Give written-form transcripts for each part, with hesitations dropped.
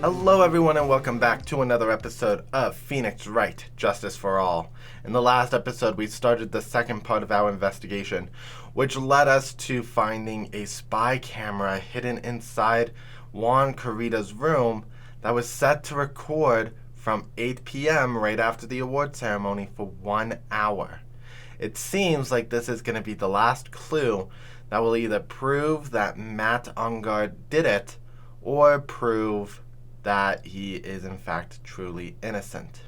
Hello everyone and welcome back to another episode of Phoenix Wright, Justice for All. In the last episode we started the second part of our investigation, which led us to finding a spy camera hidden inside Juan Corrida's room that was set to record from 8 p.m. right after the award ceremony for 1 hour. It seems like this is going to be the last clue that will either prove that Matt Engarde did it or prove that he is in fact truly innocent.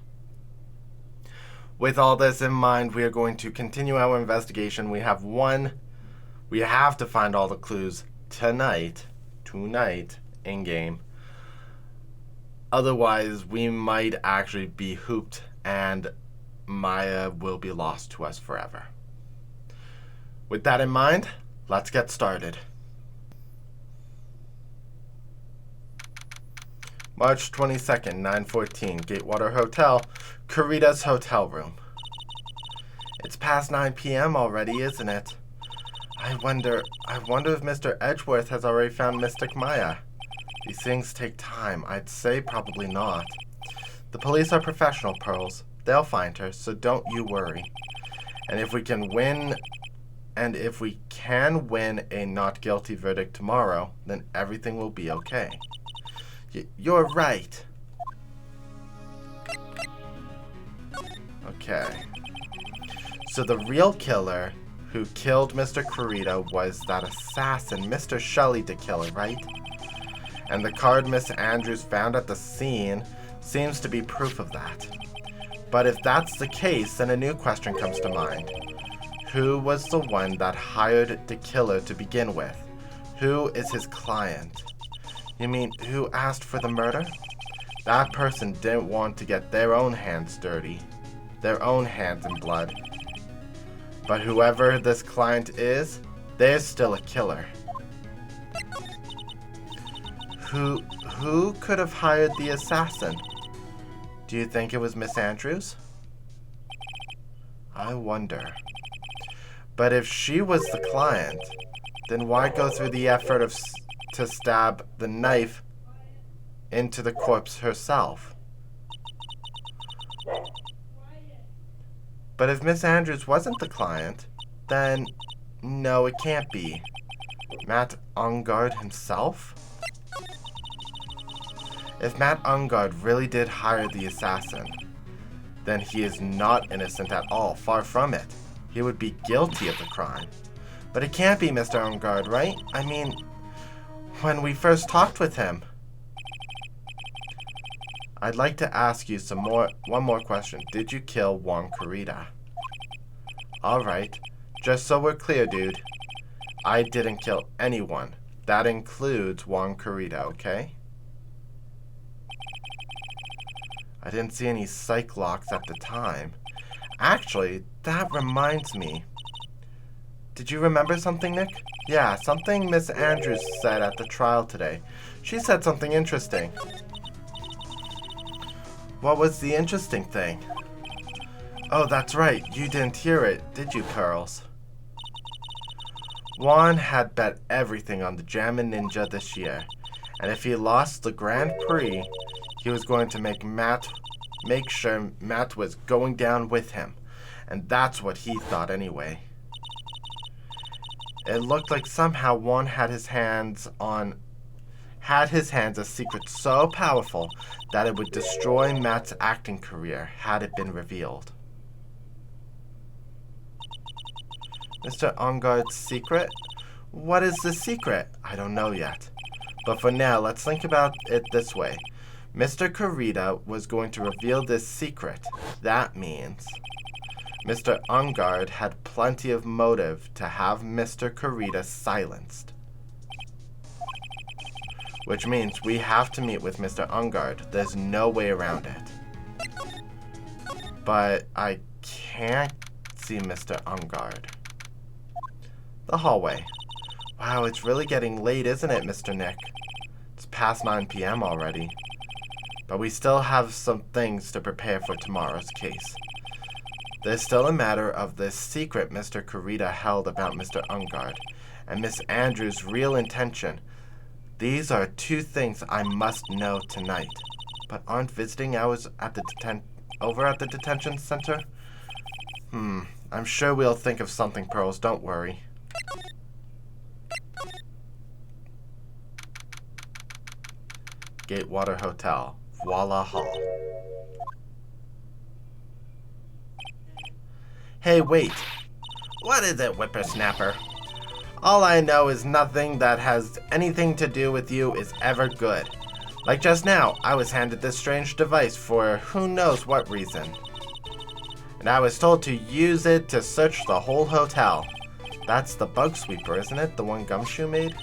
With all this in mind, we are going to continue our investigation. We have to find all the clues tonight, in game. Otherwise, we might actually be hooped and Maya will be lost to us forever. With that in mind, let's get started. March 22nd, 9:14, Gatewater Hotel, Corrida's hotel room. It's past 9 p.m. already, isn't it? I wonder if Mr. Edgeworth has already found Mystic Maya. These things take time. I'd say probably not. The police are professional, Pearls. They'll find her, so don't you worry. And if we can win a not guilty verdict tomorrow, then everything will be okay. You're right. Okay. So the real killer who killed Mr. Corrida was that assassin, Mr. Shelley DeKiller, right? And the card Miss Andrews found at the scene seems to be proof of that. But if that's the case, then a new question comes to mind. Who was the one that hired DeKiller to begin with? Who is his client? You mean, who asked for the murder? That person didn't want to get their own hands dirty. Their own hands in blood. But whoever this client is, they're still a killer. Who could have hired the assassin? Do you think it was Miss Andrews? I wonder. But if she was the client, then why go through the effort to stab the knife into the corpse herself? But if Miss Andrews wasn't the client, then no, it can't be. Matt Engarde himself? If Matt Engarde really did hire the assassin, then he is not innocent at all, far from it. He would be guilty of the crime. But it can't be Mr. Engarde, right? I mean, when we first talked with him. I'd like to ask you one more question. Did you kill Juan Corrida? Alright, just so we're clear, dude. I didn't kill anyone. That includes Juan Corrida, okay? I didn't see any psych locks at the time. Actually, that reminds me. Did you remember something, Nick? Yeah, something Miss Andrews said at the trial today. She said something interesting. What was the interesting thing? Oh, that's right. You didn't hear it, did you, Pearls? Juan had bet everything on the Jammin' Ninja this year. And if he lost the Grand Prix, he was going to make sure Matt was going down with him. And that's what he thought anyway. It looked like somehow Juan had his hands a secret so powerful that it would destroy Matt's acting career had it been revealed. Mr. Engarde's secret? What is the secret? I don't know yet. But for now, let's think about it this way. Mr. Corrida was going to reveal this secret. That means Mr. Engarde had plenty of motive to have Mr. Corrida silenced. Which means we have to meet with Mr. Engarde. There's no way around it. But I can't see Mr. Engarde. The hallway. Wow, it's really getting late, isn't it, Mr. Nick? It's past 9 p.m. already. But we still have some things to prepare for tomorrow's case. There's still a matter of the secret Mr. Corrida held about Mr. Engarde, and Miss Andrews' real intention These are two things I must know tonight. But aren't visiting hours at the over at the detention center? I'm sure we'll think of something, Pearls. Don't worry. Gatewater Hotel. Voila Hall. Hey, wait. What is it, whippersnapper? All I know is nothing that has anything to do with you is ever good. Like just now, I was handed this strange device for who knows what reason. And I was told to use it to search the whole hotel. That's the bug sweeper, isn't it? The one Gumshoe made?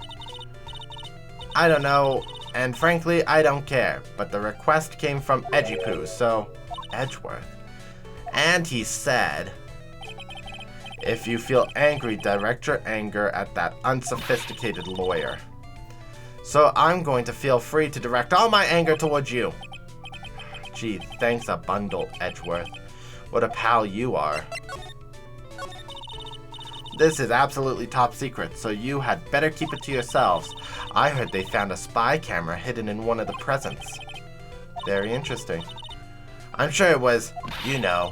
I don't know, and frankly, I don't care. But the request came from Edgypoo, so Edgeworth. And he said, if you feel angry, direct your anger at that unsophisticated lawyer. So I'm going to feel free to direct all my anger towards you. Gee, thanks a bundle, Edgeworth. What a pal you are. This is absolutely top secret, so you had better keep it to yourselves. I heard they found a spy camera hidden in one of the presents. Very interesting. I'm sure it was, you know,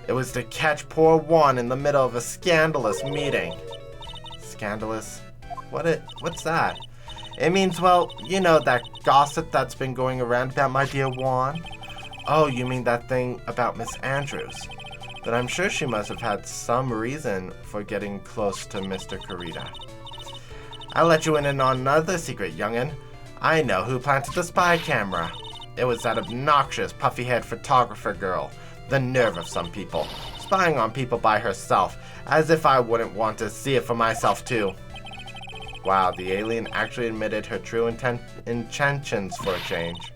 it was to catch poor Juan in the middle of a scandalous meeting. Scandalous? What's that? It means, well, you know, that gossip that's been going around about my dear Juan? Oh, you mean that thing about Miss Andrews? Then I'm sure she must have had some reason for getting close to Mr. Corrida. I'll let you in on another secret, young'un. I know who planted the spy camera. It was that obnoxious, puffy-haired photographer girl. The nerve of some people. Spying on people by herself, as if I wouldn't want to see it for myself, too. Wow, the alien actually admitted her true intentions for a change.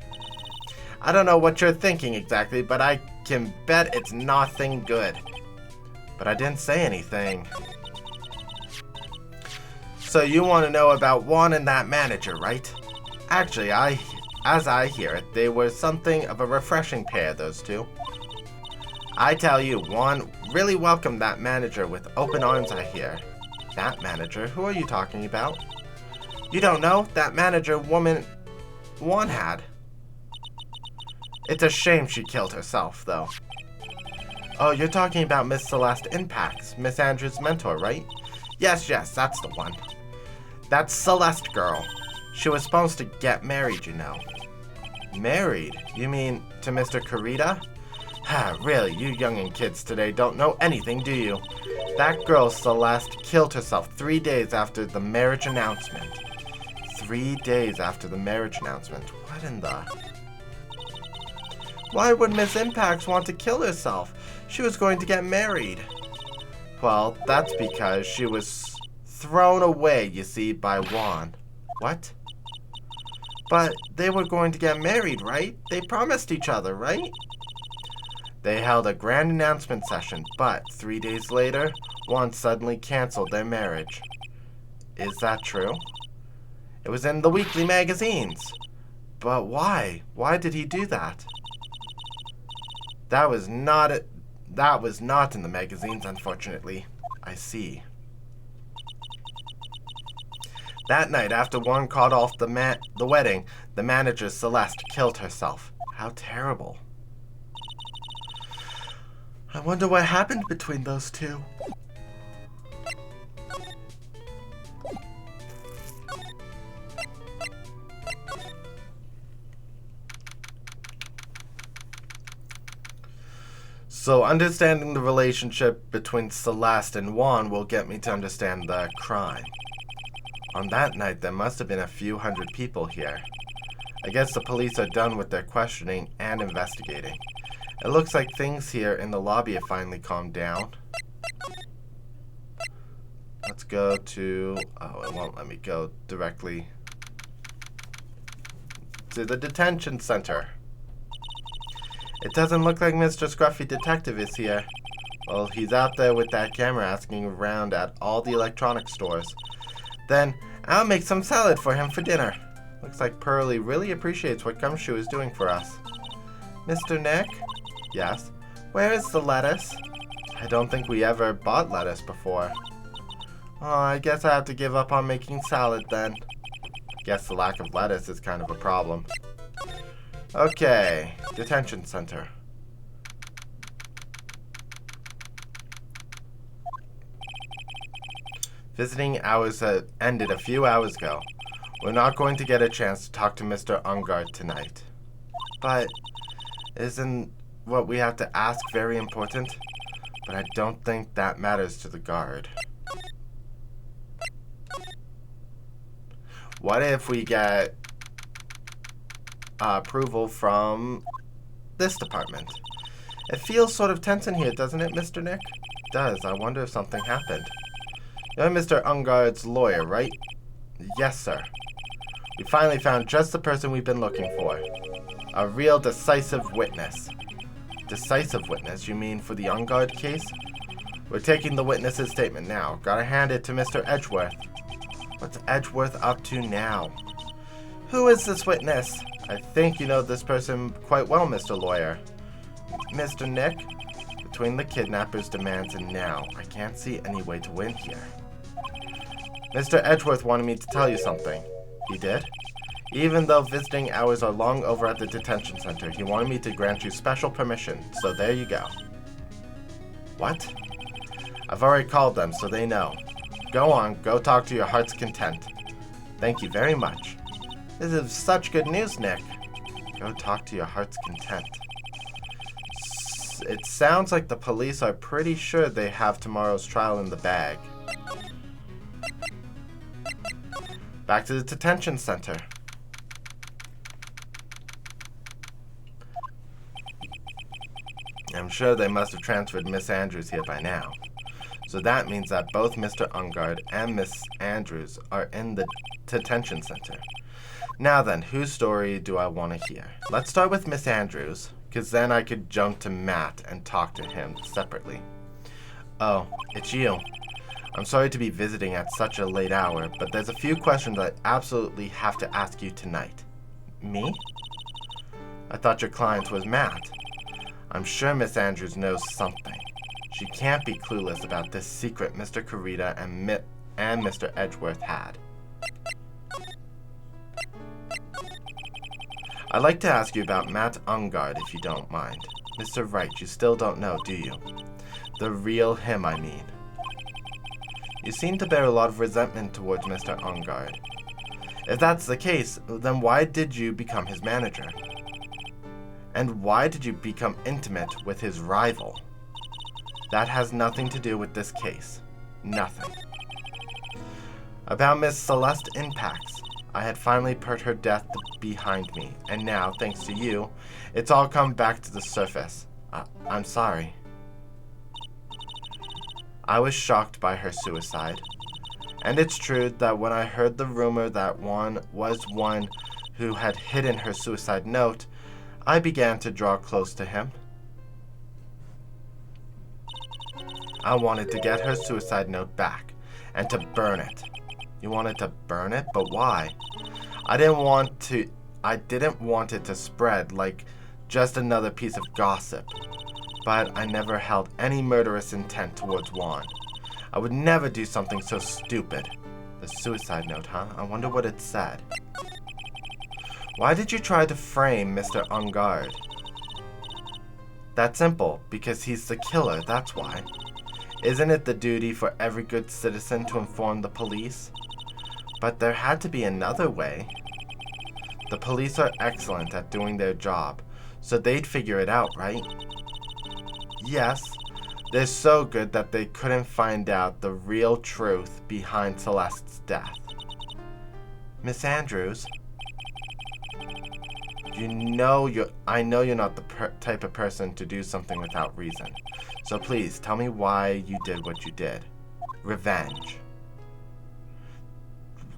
I don't know what you're thinking exactly, but I can bet it's nothing good. But I didn't say anything. So you want to know about Juan and that manager, right? Actually, as I hear it, they were something of a refreshing pair, those two. I tell you, Juan really welcomed that manager with open arms, I hear. That manager? Who are you talking about? You don't know? That manager woman Juan had. It's a shame she killed herself, though. Oh, you're talking about Miss Celeste Impax, Miss Andrews' mentor, right? Yes, that's the one. That Celeste girl. She was supposed to get married, you know. Married? You mean to Mr. Corrida? Really, you youngin' kids today don't know anything, do you? That girl, Celeste, killed herself 3 days after the marriage announcement. 3 days after the marriage announcement? What in the... Why would Miss Impax want to kill herself? She was going to get married. Well, that's because she was thrown away, you see, by Juan. What? But they were going to get married, right? They promised each other, right? They held a grand announcement session, but 3 days later, Juan suddenly canceled their marriage. Is that true? It was in the weekly magazines. But why? Why did he do that? That was not in the magazines, unfortunately. I see. That night, after Juan called off the wedding, the manager, Celeste, killed herself. How terrible. I wonder what happened between those two. So understanding the relationship between Celeste and Juan will get me to understand the crime. On that night, there must have been a few hundred people here. I guess the police are done with their questioning and investigating. It looks like things here in the lobby have finally calmed down. Let's go to... Oh, it won't let me go directly to the detention center. It doesn't look like Mr. Scruffy Detective is here. Well, he's out there with that camera asking around at all the electronic stores. Then, I'll make some salad for him for dinner. Looks like Pearlie really appreciates what Gumshoe is doing for us. Mr. Nick? Yes? Where is the lettuce? I don't think we ever bought lettuce before. Oh, I guess I have to give up on making salad then. Guess the lack of lettuce is kind of a problem. Okay, detention center. Visiting hours ended a few hours ago. We're not going to get a chance to talk to Mr. Engarde tonight. But isn't what we have to ask very important? But I don't think that matters to the guard. What if we get approval from this department? It feels sort of tense in here, doesn't it, Mr. Nick? It does. I wonder if something happened. You're Mr. Engarde's lawyer, right? Yes, sir. We finally found just the person we've been looking for. A real decisive witness. Decisive witness? You mean for the Engarde case? We're taking the witness's statement now. Gotta hand it to Mr. Edgeworth. What's Edgeworth up to now? Who is this witness? I think you know this person quite well, Mr. Lawyer. Mr. Nick? Between the kidnapper's demands and now, I can't see any way to win here. Mr. Edgeworth wanted me to tell you something. He did? Even though visiting hours are long over at the detention center, he wanted me to grant you special permission, so there you go. What? I've already called them, so they know. Go on, go talk to your heart's content. Thank you very much. This is such good news, Nick. Go talk to your heart's content. It sounds like the police are pretty sure they have tomorrow's trial in the bag. Back to the detention center. I'm sure they must have transferred Miss Andrews here by now. So that means that both Mr. Engarde and Miss Andrews are in the detention center. Now then, whose story do I want to hear? Let's start with Miss Andrews, because then I could jump to Matt and talk to him separately. Oh, it's you. I'm sorry to be visiting at such a late hour, but there's a few questions I absolutely have to ask you tonight. Me? I thought your client was Matt. I'm sure Miss Andrews knows something. She can't be clueless about this secret Mr. Corrida and Mr. Edgeworth had. I'd like to ask you about Matt Engarde, if you don't mind. Mr. Wright, you still don't know, do you? The real him, I mean. You seem to bear a lot of resentment towards Mr. Engarde. If that's the case, then why did you become his manager? And why did you become intimate with his rival? That has nothing to do with this case. Nothing. About Miss Celeste Impax, I had finally put her death behind me, and now, thanks to you, it's all come back to the surface. I'm sorry. I was shocked by her suicide. And it's true that when I heard the rumor that one who had hidden her suicide note, I began to draw close to him. I wanted to get her suicide note back, and to burn it. You wanted to burn it? But why? I didn't want it to spread like just another piece of gossip. But I never held any murderous intent towards Juan. I would never do something so stupid. The suicide note, huh? I wonder what it said. Why did you try to frame Mr. Engarde? That's simple, because he's the killer, that's why. Isn't it the duty for every good citizen to inform the police? But there had to be another way. The police are excellent at doing their job, so they'd figure it out, right? Yes, they're so good that they couldn't find out the real truth behind Celeste's death. Miss Andrews, I know you're not the type of person to do something without reason. So please, tell me why you did what you did. Revenge.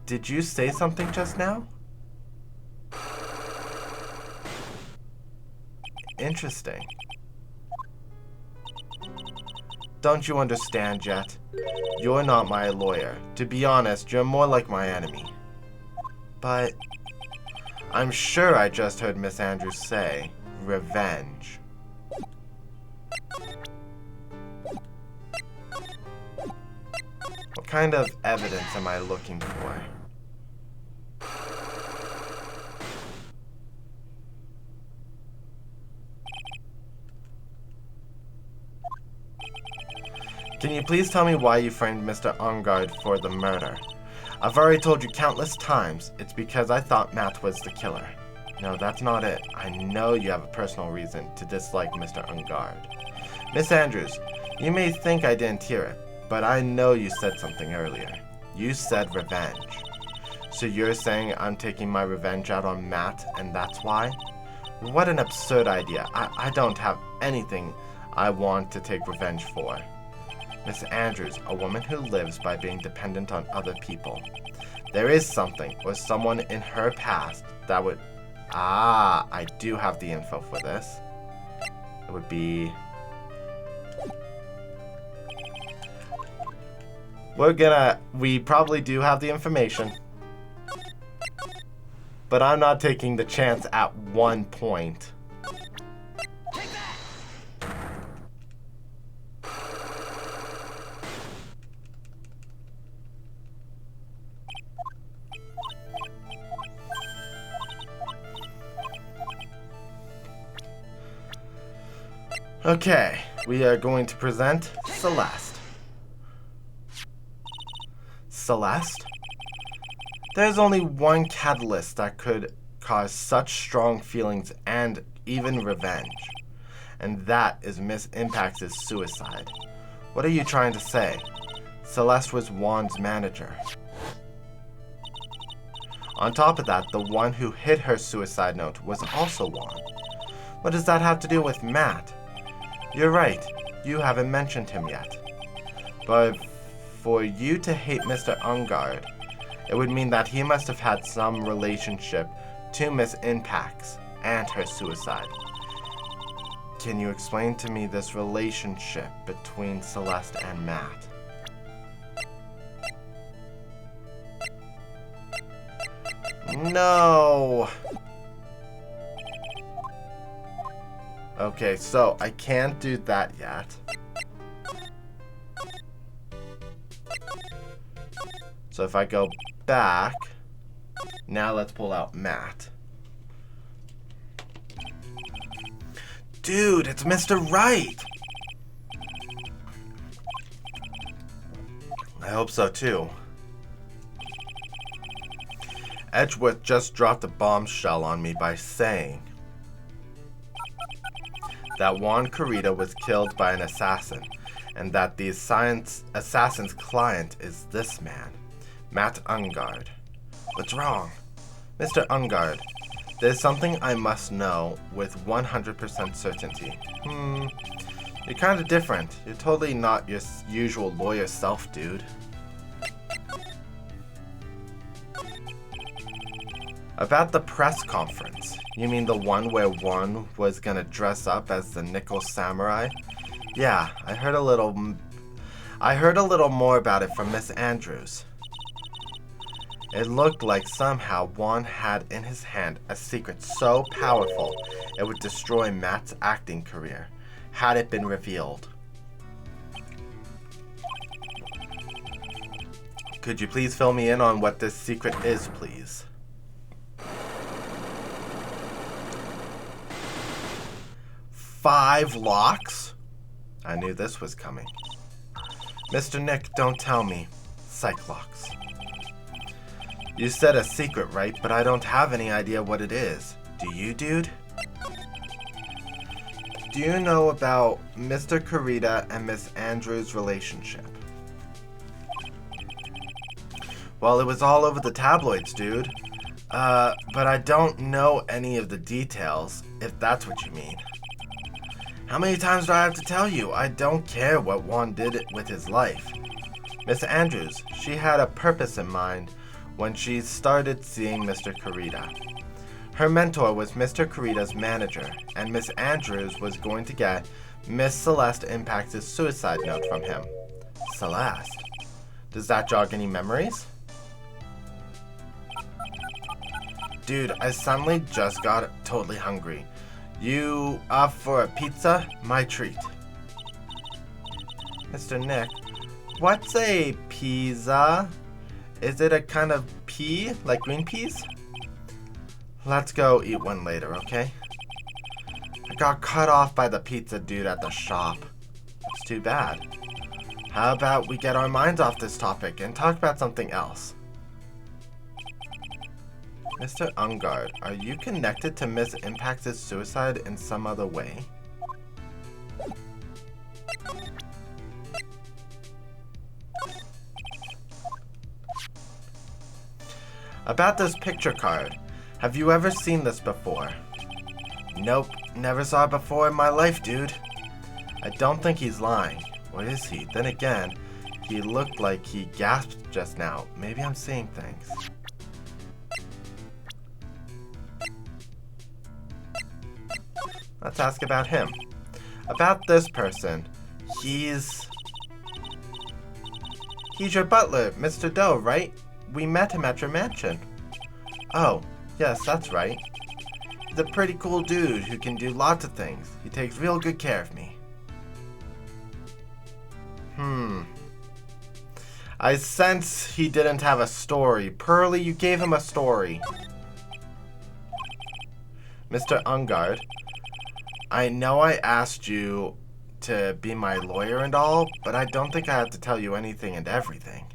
Did you say something just now? Interesting. Don't you understand yet? You're not my lawyer. To be honest, you're more like my enemy. But I'm sure I just heard Miss Andrews say, revenge. What kind of evidence am I looking for? Can you please tell me why you framed Mr. Engarde for the murder? I've already told you countless times, it's because I thought Matt was the killer. No, that's not it. I know you have a personal reason to dislike Mr. Engarde. Miss Andrews, you may think I didn't hear it, but I know you said something earlier. You said revenge. So you're saying I'm taking my revenge out on Matt, and that's why? What an absurd idea. I don't have anything I want to take revenge for. Miss Andrews, a woman who lives by being dependent on other people. There is something or someone in her past that would... Ah, I do have the info for this. It would be... We probably do have the information. But I'm not taking the chance at 1 point. Okay, we are going to present Celeste. Celeste? There's only one catalyst that could cause such strong feelings and even revenge. And that is Miss Impax's suicide. What are you trying to say? Celeste was Juan's manager. On top of that, the one who hid her suicide note was also Juan. What does that have to do with Matt? You're right, you haven't mentioned him yet. But for you to hate Mr. Engarde, it would mean that he must have had some relationship to Miss Impax and her suicide. Can you explain to me this relationship between Celeste and Matt? No! Okay, so I can't do that yet. So if I go back, now let's pull out Matt. Dude, it's Mr. Wright! I hope so too. Edgeworth just dropped a bombshell on me by saying that Juan Corrida was killed by an assassin, and that the assassin's client is this man, Matt Engarde. What's wrong? Mr. Engarde, there's something I must know with 100% certainty. You're kind of different. You're totally not your usual lawyer self, dude. About the press conference. You mean the one where Juan was gonna dress up as the Nickel Samurai? Yeah, I heard a little more about it from Miss Andrews. It looked like somehow Juan had in his hand a secret so powerful it would destroy Matt's acting career, had it been revealed. Could you please fill me in on what this secret is, please? Five locks? I knew this was coming. Mr. Nick, don't tell me. Psych-locks. You said a secret, right? But I don't have any idea what it is. Do you, dude? Do you know about Mr. Corrida and Miss Andrews' relationship? Well, it was all over the tabloids, dude. But I don't know any of the details, if that's what you mean. How many times do I have to tell you? I don't care what Juan did with his life. Miss Andrews, she had a purpose in mind when she started seeing Mr. Corrida. Her mentor was Mr. Corrida's manager, and Miss Andrews was going to get Miss Celeste Impax's suicide note from him. Celeste? Does that jog any memories? Dude, I suddenly just got totally hungry. You up for a pizza? My treat. Mr. Nick, what's a pizza? Is it a kind of pea, like green peas? Let's go eat one later, okay? I got cut off by the pizza dude at the shop. It's too bad. How about we get our minds off this topic and talk about something else? Mr. Engarde, are you connected to Miss Impact's suicide in some other way? About this picture card, have you ever seen this before? Nope, never saw it before in my life, dude. I don't think he's lying. Or is he? Then again, he looked like he gasped just now. Maybe I'm seeing things. Let's ask about him. About this person. He's your butler, Mr. Doe, right? We met him at your mansion. Oh, yes, that's right. He's a pretty cool dude who can do lots of things. He takes real good care of me. I sense he didn't have a story. Pearly, you gave him a story. Mr. Engarde, I know I asked you to be my lawyer and all, but I don't think I have to tell you anything and everything.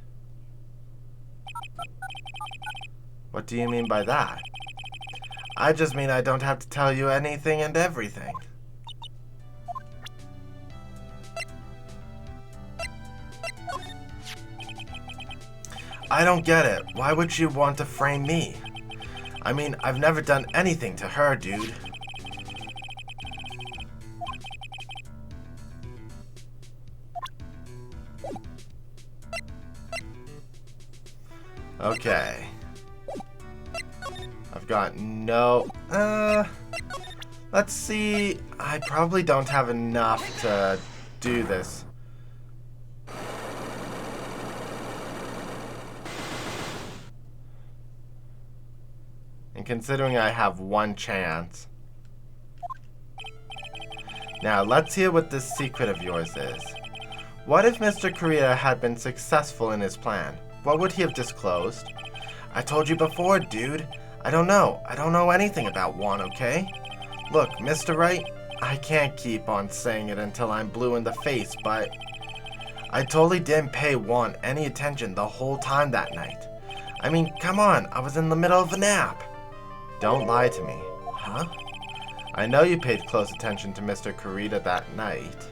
What do you mean by that? I just mean I don't have to tell you anything and everything. I don't get it. Why would you want to frame me? I mean, I've never done anything to her, dude. Okay. I've got no... let's see. I probably don't have enough to do this. And considering I have one chance. Now, let's hear what this secret of yours is. What if Mr. Corrida had been successful in his plan? What would he have disclosed? I told you before, dude. I don't know. I don't know anything about Juan, okay? Look, Mr. Wright, I can't keep on saying it until I'm blue in the face, but I totally didn't pay Juan any attention the whole time that night. I mean, come on, I was in the middle of a nap. Don't lie to me. Huh? I know you paid close attention to Mr. Corrida that night.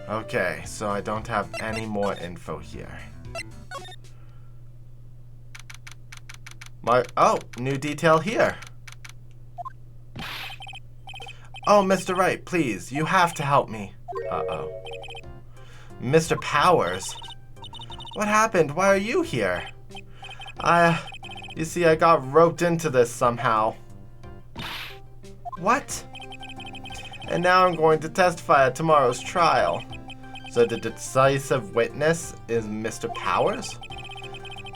Okay, so I don't have any more info here. Oh, new detail here. Oh, Mr. Wright, please, you have to help me. Uh-oh. Mr. Powers? What happened? Why are you here? You see, I got roped into this somehow. What? And now I'm going to testify at tomorrow's trial. So the decisive witness is Mr. Powers?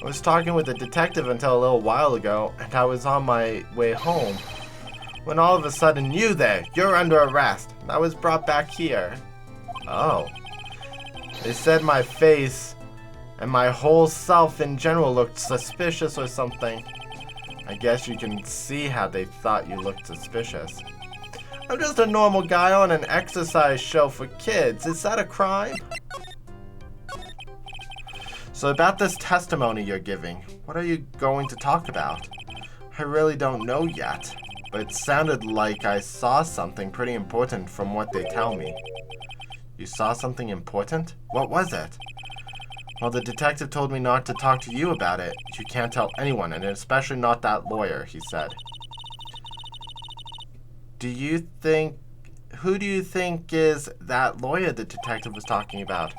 I was talking with a detective until a little while ago, and I was on my way home. When all of a sudden, you there, you're under arrest. And I was brought back here. Oh. They said my face and my whole self in general looked suspicious or something. I guess you can see how they thought you looked suspicious. I'm just a normal guy on an exercise show for kids. Is that a crime? So about this testimony you're giving, what are you going to talk about? I really don't know yet, but it sounded like I saw something pretty important from what they tell me. You saw something important? What was it? Well, the detective told me not to talk to you about it. You can't tell anyone, and especially not that lawyer, he said. Who do you think is that lawyer the detective was talking about?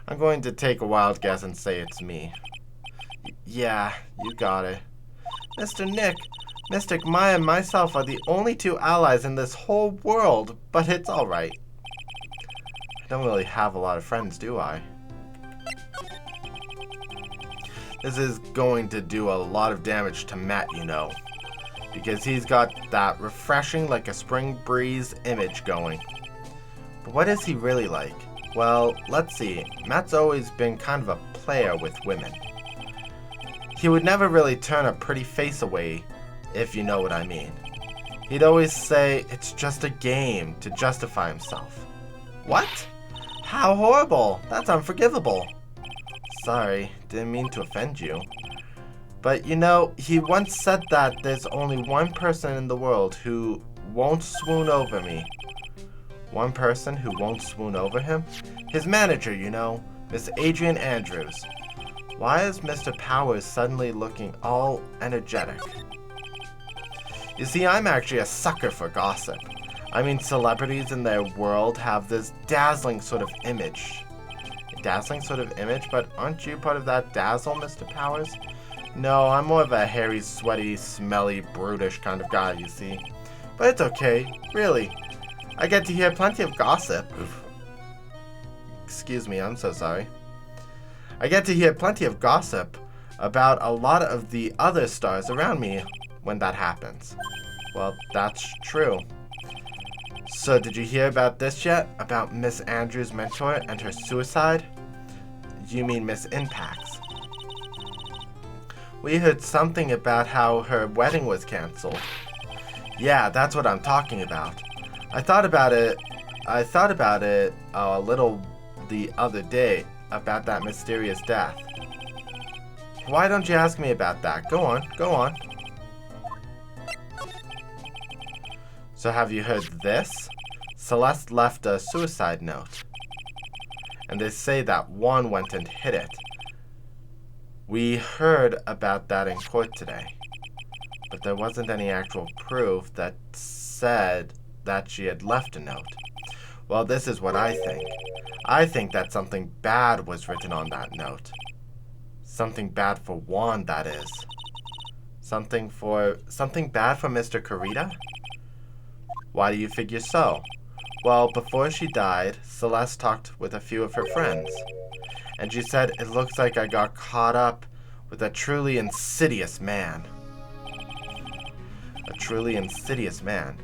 I'm going to take a wild guess and say it's me. Yeah, you got it. Mr. Nick, Mystic Maya and myself are the only two allies in this whole world, but it's alright. I don't really have a lot of friends, do I? This is going to do a lot of damage to Matt, you know. Because he's got that refreshing like a spring breeze image going. But what is he really like? Well, let's see. Matt's always been kind of a player with women. He would never really turn a pretty face away, if you know what I mean. He'd always say it's just a game to justify himself. What? How horrible! That's unforgivable. Sorry, didn't mean to offend you. But you know, he once said that there's only one person in the world who won't swoon over me. One person who won't swoon over him? His manager, you know, Miss Adrian Andrews. Why is Mr. Powers suddenly looking all energetic? You see, I'm actually a sucker for gossip. I mean, celebrities in their world have this dazzling sort of image. A dazzling sort of image? But aren't you part of that dazzle, Mr. Powers? No, I'm more of a hairy, sweaty, smelly, brutish kind of guy, you see. But it's okay, really. I get to hear plenty of gossip. Excuse me, I'm so sorry. I get to hear plenty of gossip about a lot of the other stars around me when that happens. Well, that's true. So did you hear about this yet? About Miss Andrews' mentor and her suicide? You mean Miss Impact's? We heard something about how her wedding was canceled. Yeah, that's what I'm talking about. I thought about it a little the other day about that mysterious death. Why don't you ask me about that? Go on. So have you heard this? Celeste left a suicide note. And they say that Juan went and hid it. We heard about that in court today. But there wasn't any actual proof that said that she had left a note. Well, this is what I think. I think that something bad was written on that note. Something bad for Juan, that is. Something bad for Mr. Corrida? Why do you figure so? Well, before she died, Celeste talked with a few of her friends. And she said, it looks like I got caught up with a truly insidious man. A truly insidious man.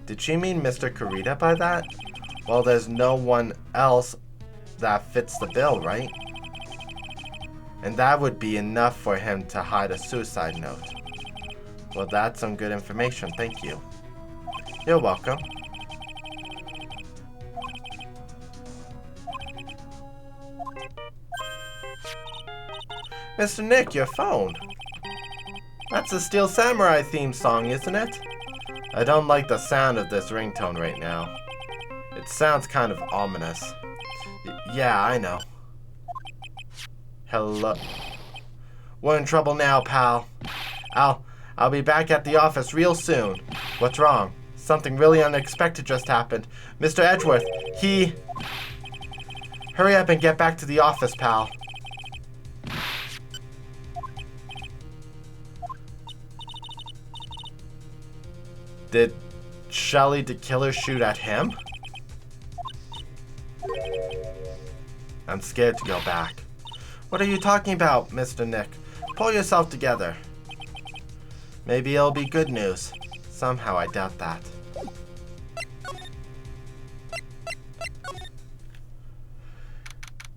Did she mean Mr. Corrida by that? Well, there's no one else that fits the bill, right? And that would be enough for him to hide a suicide note. Well, that's some good information, thank you. You're welcome. Mr. Nick, your phone. That's the Steel Samurai theme song, isn't it? I don't like the sound of this ringtone right now. It sounds kind of ominous. Yeah, I know. Hello. We're in trouble now, pal. I'll be back at the office real soon. What's wrong? Something really unexpected just happened. Mr. Edgeworth, Hurry up and get back to the office, pal. Did Shelly the killer shoot at him? I'm scared to go back. What are you talking about, Mr. Nick? Pull yourself together. Maybe it'll be good news. Somehow I doubt that.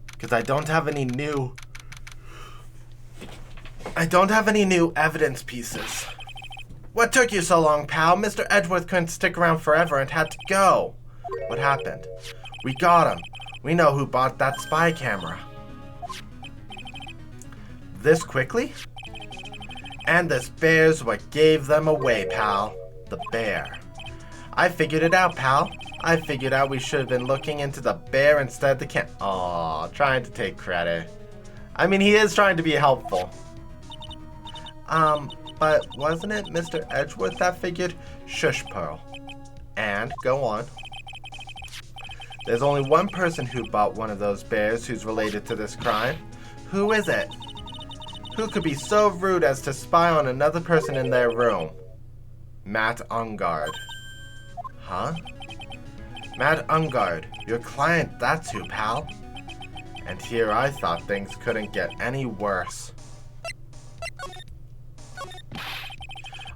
Because I don't have any new evidence pieces. What took you so long, pal? Mr. Edgeworth couldn't stick around forever and had to go. What happened? We got him. We know who bought that spy camera. This quickly? And this bear's what gave them away, pal. The bear. I figured it out, pal. I figured out we should have been looking into the bear instead of the cam. Aw, trying to take credit. I mean, he is trying to be helpful. But wasn't it Mr. Edgeworth that figured? Shush, Pearl. And go on. There's only one person who bought one of those bears who's related to this crime. Who is it? Who could be so rude as to spy on another person in their room? Matt Engarde. Huh? Matt Engarde, your client, that's who, pal. And here I thought things couldn't get any worse.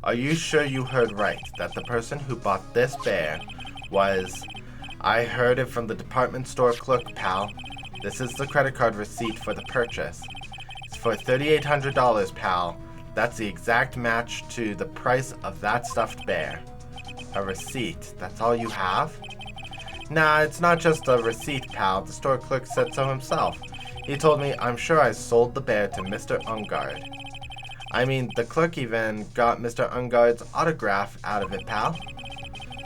Are you sure you heard right, that the person who bought this bear was... I heard it from the department store clerk, pal. This is the credit card receipt for the purchase. It's for $3,800, pal. That's the exact match to the price of that stuffed bear. A receipt. That's all you have? Nah, it's not just a receipt, pal. The store clerk said so himself. He told me I'm sure I sold the bear to Mr. Engarde. I mean, the clerk even got Mr. Engarde's autograph out of it, pal.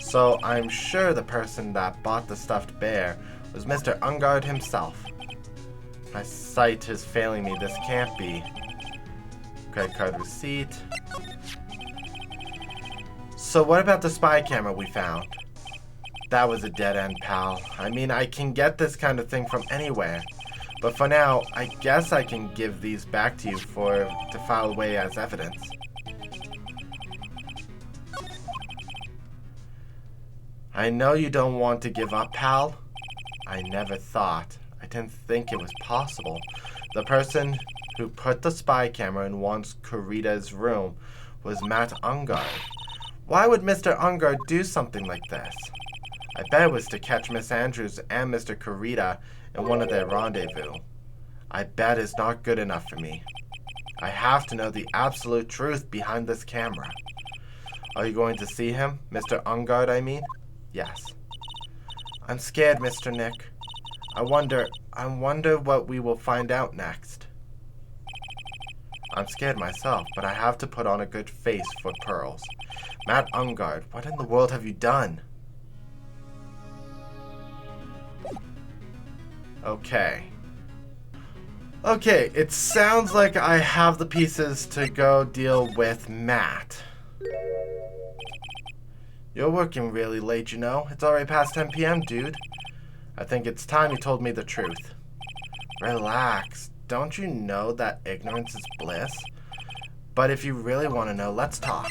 So I'm sure the person that bought the stuffed bear was Mr. Engarde himself. My sight is failing me. This can't be. Credit card receipt. So what about the spy camera we found? That was a dead end, pal. I mean, I can get this kind of thing from anywhere. But for now, I guess I can give these back to you to file away as evidence. I know you don't want to give up, pal. I never thought. I didn't think it was possible. The person who put the spy camera in once Corrida's room was Matt Engarde. Why would Mr. Engarde do something like this? I bet it was to catch Miss Andrews and Mr. Corrida in one of their rendezvous. I bet it's not good enough for me. I have to know the absolute truth behind this camera. Are you going to see him? Mr. Engarde, I mean? Yes. I'm scared, Mr. Nick. I wonder what we will find out next. I'm scared myself, but I have to put on a good face for pearls. Matt Engarde, what in the world have you done? Okay, it sounds like I have the pieces to go deal with Matt. You're working really late, you know. It's already past 10 p.m., dude. I think it's time you told me the truth. Relax. Don't you know that ignorance is bliss? But if you really want to know, let's talk.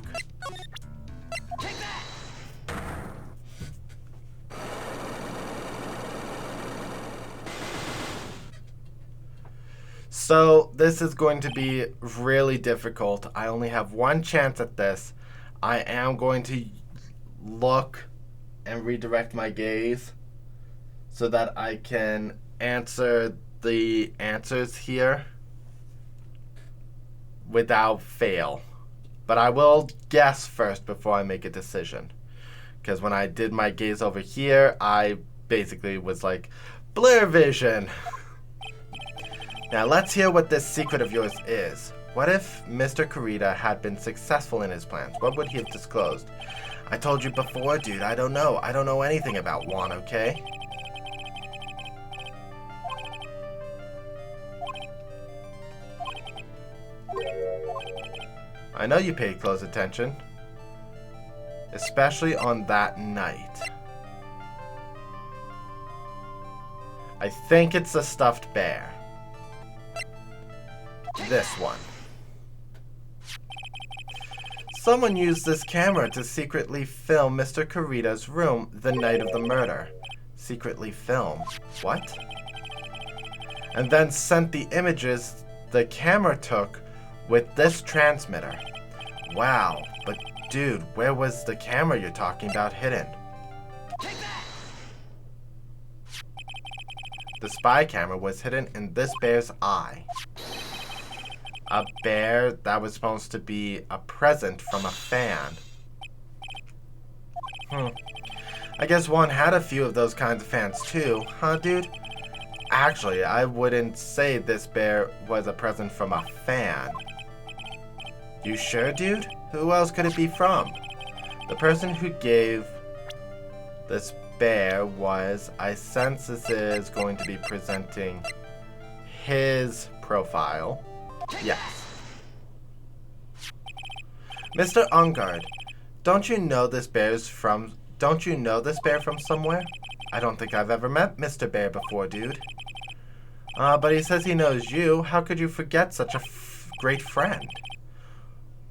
So, this is going to be really difficult. I only have one chance at this. I am going to look and redirect my gaze so that I can answer the answers here without fail. But I will guess first before I make a decision. Because when I did my gaze over here, I basically was like, blur vision. Now let's hear what this secret of yours is. What if Mr. Corrida had been successful in his plans? What would he have disclosed? I told you before, dude, I don't know. I don't know anything about Juan, okay? I know you paid close attention. Especially on that night. I think it's a stuffed bear. This one. Someone used this camera to secretly film Mr. Corrida's room the night of the murder. Secretly film? What? And then sent the images the camera took with this transmitter. Wow, but dude, where was the camera you're talking about hidden? The spy camera was hidden in this bear's eye. A bear that was supposed to be a present from a fan. I guess Juan had a few of those kinds of fans too, huh, dude? Actually, I wouldn't say this bear was a present from a fan. You sure, dude? Who else could it be from? The person who gave this bear was, I sense this is going to be presenting his profile. Yes. Mr. Engarde, don't you know this bear from somewhere? I don't think I've ever met Mr. Bear before, dude. But he says he knows you. How could you forget such a great friend?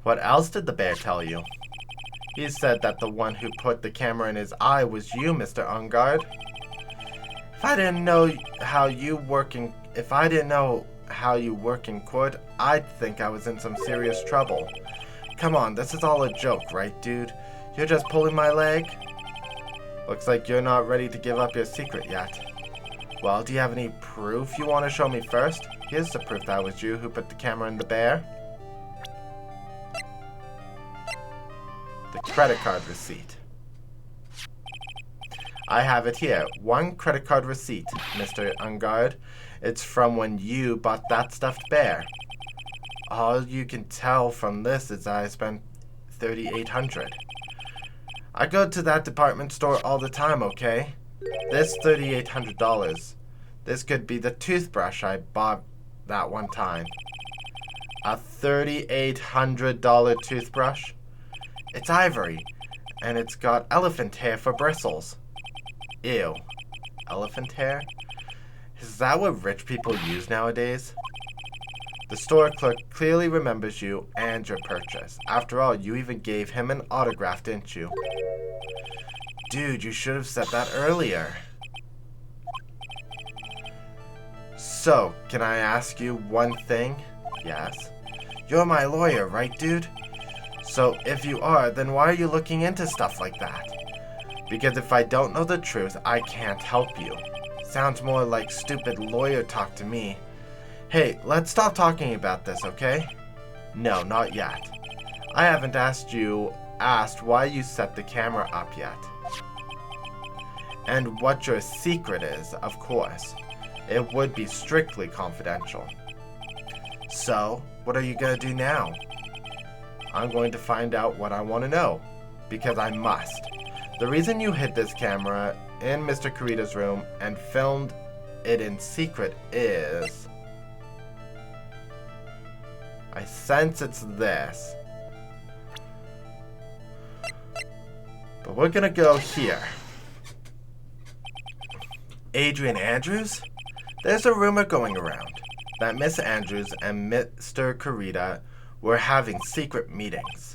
What else did the bear tell you? He said that the one who put the camera in his eye was you, Mr. Engarde. If I didn't know how you work in court, I'd think I was in some serious trouble. Come on, this is all a joke, right, dude? You're just pulling my leg? Looks like you're not ready to give up your secret yet. Well, do you have any proof you want to show me first? Here's the proof that was you who put the camera in the bear. The credit card receipt. I have it here. One credit card receipt, Mr. Engarde. It's from when you bought that stuffed bear. All you can tell from this is I spent $3,800. I go to that department store all the time, okay? This $3,800. This could be the toothbrush I bought that one time. A $3,800 toothbrush? It's ivory, and it's got elephant hair for bristles. Ew. Elephant hair? Is that what rich people use nowadays? The store clerk clearly remembers you and your purchase. After all, you even gave him an autograph, didn't you? Dude, you should have said that earlier. So, can I ask you one thing? Yes. You're my lawyer, right, dude? So, if you are, then why are you looking into stuff like that? Because if I don't know the truth, I can't help you. Sounds more like stupid lawyer talk to me. Hey, let's stop talking about this, okay? No, not yet. I haven't asked why you set the camera up yet. And what your secret is, of course. It would be strictly confidential. So, what are you gonna do now? I'm going to find out what I want to know. Because I must. The reason you hid this camera in Mr. Corrida's room and filmed it in secret is... I sense it's this. But we're gonna go here. Adrian Andrews? There's a rumor going around that Miss Andrews and Mr. Corrida were having secret meetings.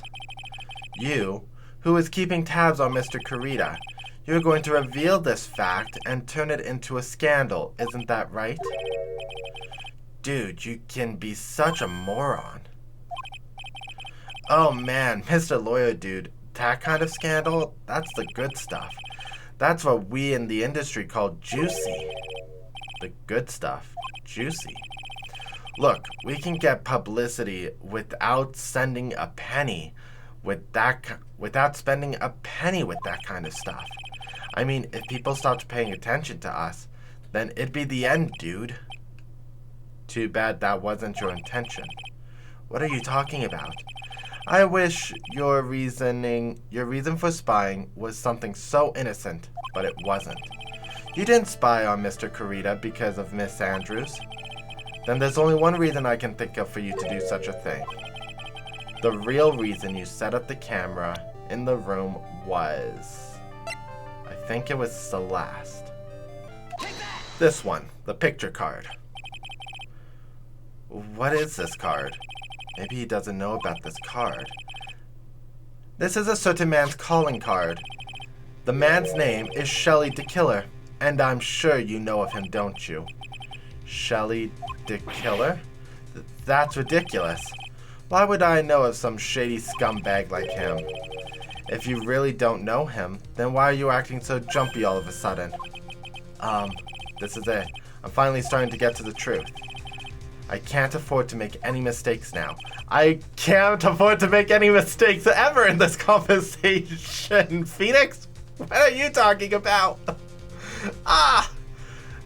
You, who is keeping tabs on Mr. Corrida, you're going to reveal this fact and turn it into a scandal, isn't that right? Dude, you can be such a moron. Oh man, Mr. Lawyer dude, that kind of scandal, that's the good stuff. That's what we in the industry call juicy. The good stuff, juicy. Look, we can get publicity without spending a penny with that kind of stuff. I mean, if people stopped paying attention to us, then it'd be the end, dude. Too bad that wasn't your intention. What are you talking about? I wish your reason for spying was something so innocent, but it wasn't. You didn't spy on Mr. Corrida because of Miss Andrews. Then there's only one reason I can think of for you to do such a thing. The real reason you set up the camera in the room was... I think it was Celeste. This one, the picture card. What is this card? Maybe he doesn't know about this card. This is a certain man's calling card. The man's name is Shelly the Killer, and I'm sure you know of him, don't you? Shelly the Killer? That's ridiculous. Why would I know of some shady scumbag like him? If you really don't know him, then why are you acting so jumpy all of a sudden? This is it. I'm finally starting to get to the truth. I can't afford to make any mistakes now. I can't afford to make any mistakes ever in this conversation. Phoenix? What are you talking about?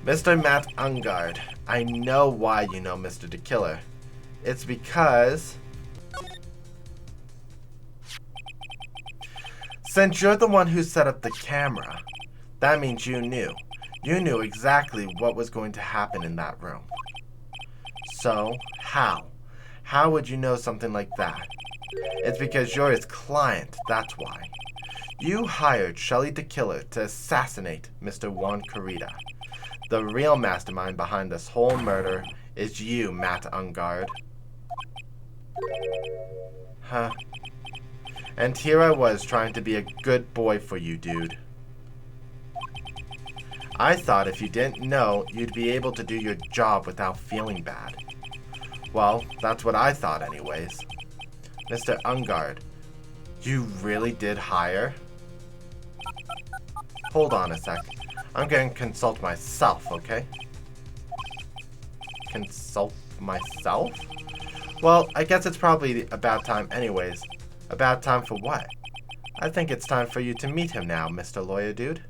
Mr. Matt Engarde, I know why you know Mr. the Killer. It's because... Since you're the one who set up the camera, that means you knew. You knew exactly what was going to happen in that room. So, how? How would you know something like that? It's because you're his client, that's why. You hired Shelly the Killer to assassinate Mr. Von Corrida. The real mastermind behind this whole murder is you, Matt Engarde. Huh. And here I was trying to be a good boy for you, dude. I thought if you didn't know, you'd be able to do your job without feeling bad. Well, that's what I thought anyways. Mr. Engarde, you really did hire? Hold on a sec. I'm going to consult myself, okay? Consult myself? Well, I guess it's probably about time anyways. About time for what? I think it's time for you to meet him now, Mr. Lawyer Dude.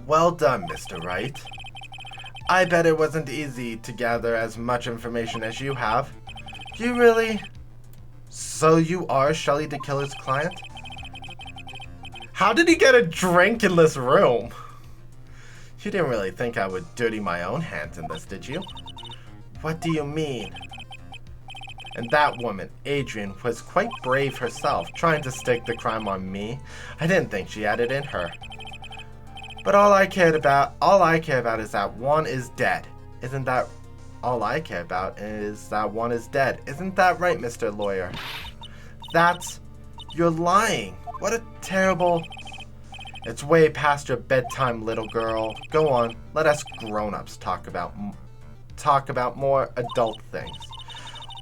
Well done, Mr. Wright. I bet it wasn't easy to gather as much information as you have. You really? So you are Shelley the Killer's client? How did he get a drink in this room? You didn't really think I would dirty my own hands in this, did you? What do you mean? And that woman, Adrian, was quite brave herself, trying to stick the crime on me. I didn't think she had it in her. But all I care about is that one is dead. Isn't that all I care about is that one is dead? Isn't that right, Mr. Lawyer? You're lying. What a terrible... It's way past your bedtime, little girl. Go on, let us grown-ups talk about more adult things.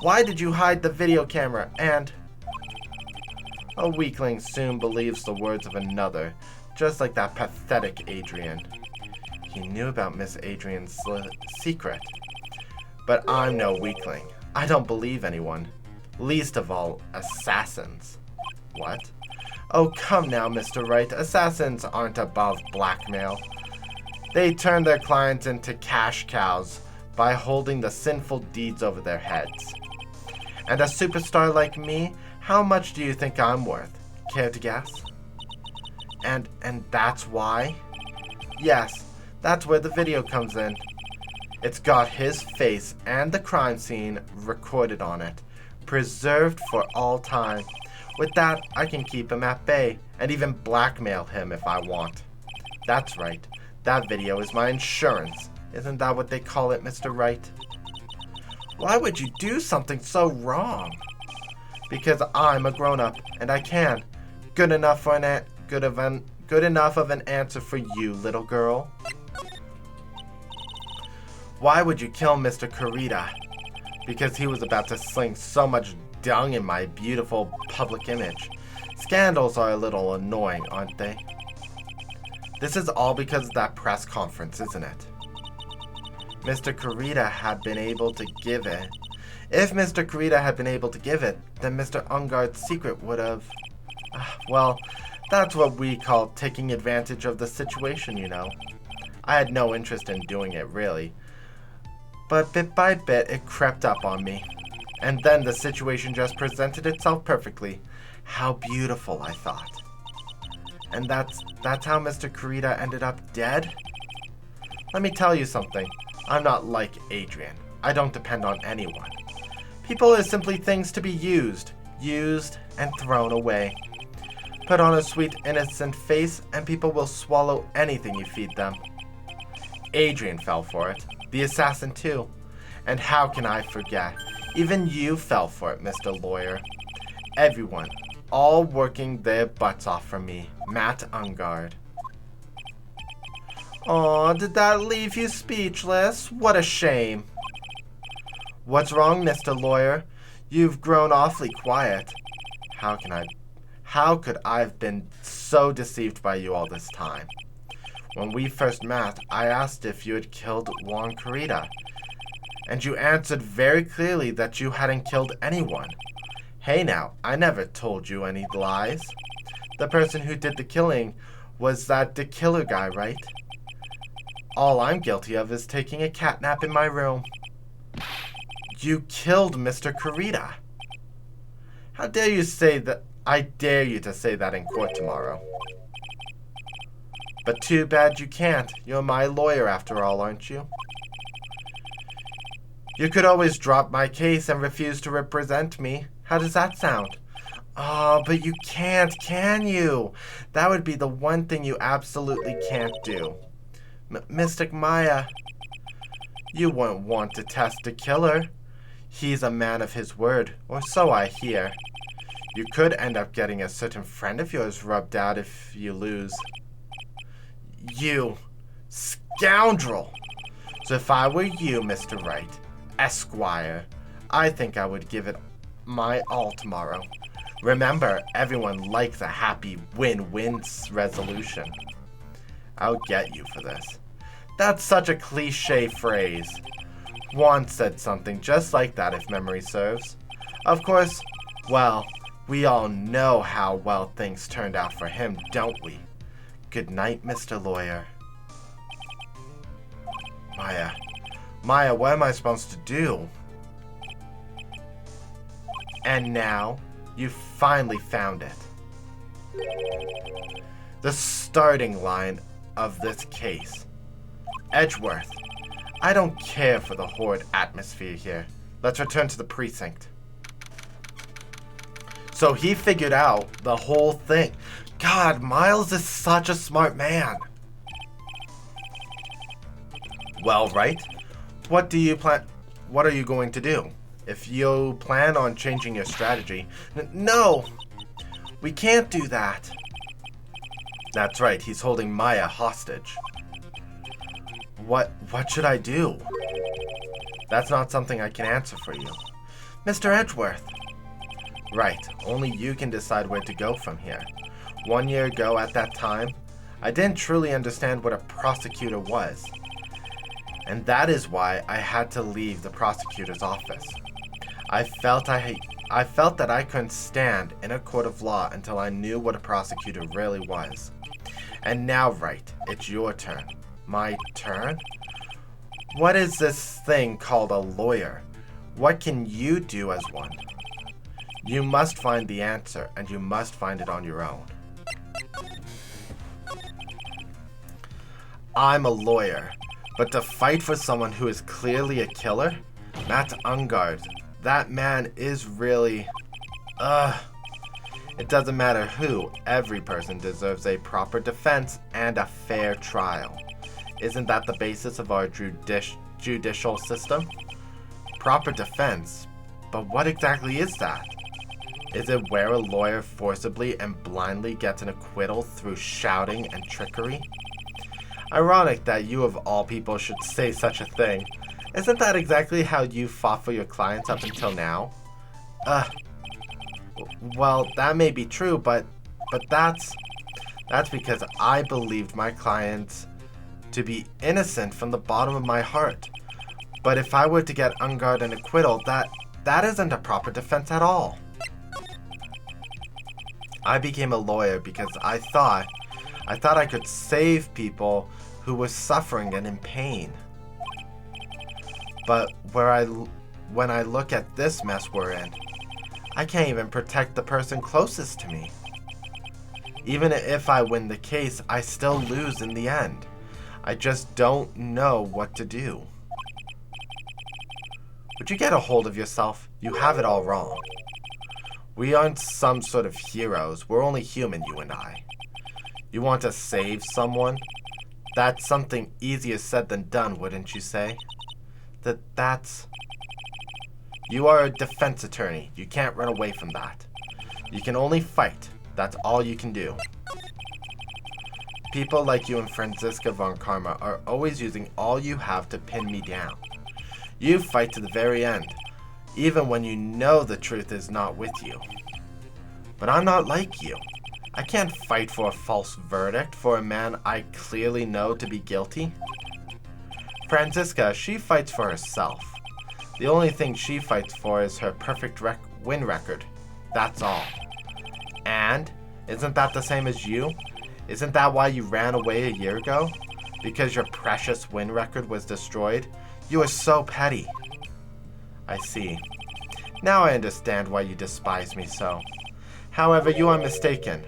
Why did you hide the video camera? And... A weakling soon believes the words of another. Just like that pathetic Adrian. He knew about Miss Adrian's secret. But I'm no weakling. I don't believe anyone. Least of all, assassins. What? Oh, come now, Mr. Wright. Assassins aren't above blackmail. They turn their clients into cash cows by holding the sinful deeds over their heads. And a superstar like me, how much do you think I'm worth? Care to guess? And that's why? Yes, that's where the video comes in. It's got his face and the crime scene recorded on it, preserved for all time. With that, I can keep him at bay and even blackmail him if I want. That's right, that video is my insurance. Isn't that what they call it, Mr. Wright? Why would you do something so wrong? Because I'm a grown-up and I can. Good enough of an answer for you, little girl. Why would you kill Mr. Corrida? Because he was about to sling so much dung in my beautiful public image. Scandals are a little annoying, aren't they? This is all because of that press conference, isn't it? Mr. Corrida had been able to give it. If Mr. Corrida had been able to give it, then Mr. Engarde's secret would have... Well, that's what we call taking advantage of the situation, you know. I had no interest in doing it, really. But bit by bit, it crept up on me. And then the situation just presented itself perfectly. How beautiful, I thought. And that's how Mr. Corrida ended up dead? Let me tell you something. I'm not like Adrian. I don't depend on anyone. People are simply things to be used and thrown away. Put on a sweet, innocent face, and people will swallow anything you feed them. Adrian fell for it. The assassin, too. And how can I forget? Even you fell for it, Mr. Lawyer. Everyone, all working their butts off for me. Matt Engarde. Aw, did that leave you speechless? What a shame. What's wrong, Mr. Lawyer? You've grown awfully quiet. How could I have been so deceived by you all this time? When we first met, I asked if you had killed Juan Corrida, and you answered very clearly that you hadn't killed anyone. Hey now, I never told you any lies. The person who did the killing was that the killer guy, right? All I'm guilty of is taking a catnap in my room. You killed Mr. Corrida. How dare you say that? I dare you to say that in court tomorrow. But too bad you can't. You're my lawyer after all, aren't you? You could always drop my case and refuse to represent me. How does that sound? Oh, but you can't, can you? That would be the one thing you absolutely can't do. Mystic Maya, you wouldn't want to test the killer. He's a man of his word, or so I hear. You could end up getting a certain friend of yours rubbed out if you lose. You scoundrel! So if I were you, Mr. Wright, Esquire, I think I would give it my all tomorrow. Remember, everyone likes a happy win-win resolution. I'll get you for this. That's such a cliche phrase. Juan said something just like that, if memory serves. Of course, well, we all know how well things turned out for him, don't we? Good night, Mr. Lawyer. Maya, what am I supposed to do? And now, you finally found it. The starting line of this case. Edgeworth, I don't care for the horrid atmosphere here. Let's return to the precinct. So he figured out the whole thing. God, Miles is such a smart man. Well, Wright, what are you going to do? If you plan on changing your strategy... No! We can't do that. That's right, he's holding Maya hostage. What should I do? That's not something I can answer for you. Mr. Edgeworth. Right, only you can decide where to go from here. 1 year ago at that time, I didn't truly understand what a prosecutor was. And that is why I had to leave the prosecutor's office. I felt that I couldn't stand in a court of law until I knew what a prosecutor really was. And now, Wright, it's your turn. My turn? What is this thing called a lawyer? What can you do as one? You must find the answer, and you must find it on your own. I'm a lawyer, but to fight for someone who is clearly a killer? Matt Engarde, that man is really... It doesn't matter who, every person deserves a proper defense and a fair trial. Isn't that the basis of our judicial system? Proper defense? But what exactly is that? Is it where a lawyer forcibly and blindly gets an acquittal through shouting and trickery? Ironic that you of all people should say such a thing. Isn't that exactly how you fought for your clients up until now? Well, that may be true, but that's because I believed my clients to be innocent from the bottom of my heart. But if I were to get Engarde an acquittal, that isn't a proper defense at all. I became a lawyer because I thought I could save people who were suffering and in pain. But when I look at this mess we're in, I can't even protect the person closest to me. Even if I win the case, I still lose in the end. I just don't know what to do. Would you get a hold of yourself? You have it all wrong. We aren't some sort of heroes. We're only human, you and I. You want to save someone? That's something easier said than done, wouldn't you say? That's... You are a defense attorney. You can't run away from that. You can only fight. That's all you can do. People like you and Franziska von Karma are always using all you have to pin me down. You fight to the very end, even when you know the truth is not with you. But I'm not like you. I can't fight for a false verdict for a man I clearly know to be guilty. Franziska, she fights for herself. The only thing she fights for is her perfect win record. That's all. And, isn't that the same as you? Isn't that why you ran away a year ago? Because your precious win record was destroyed? You are so petty. I see. Now I understand why you despise me so. However, you are mistaken.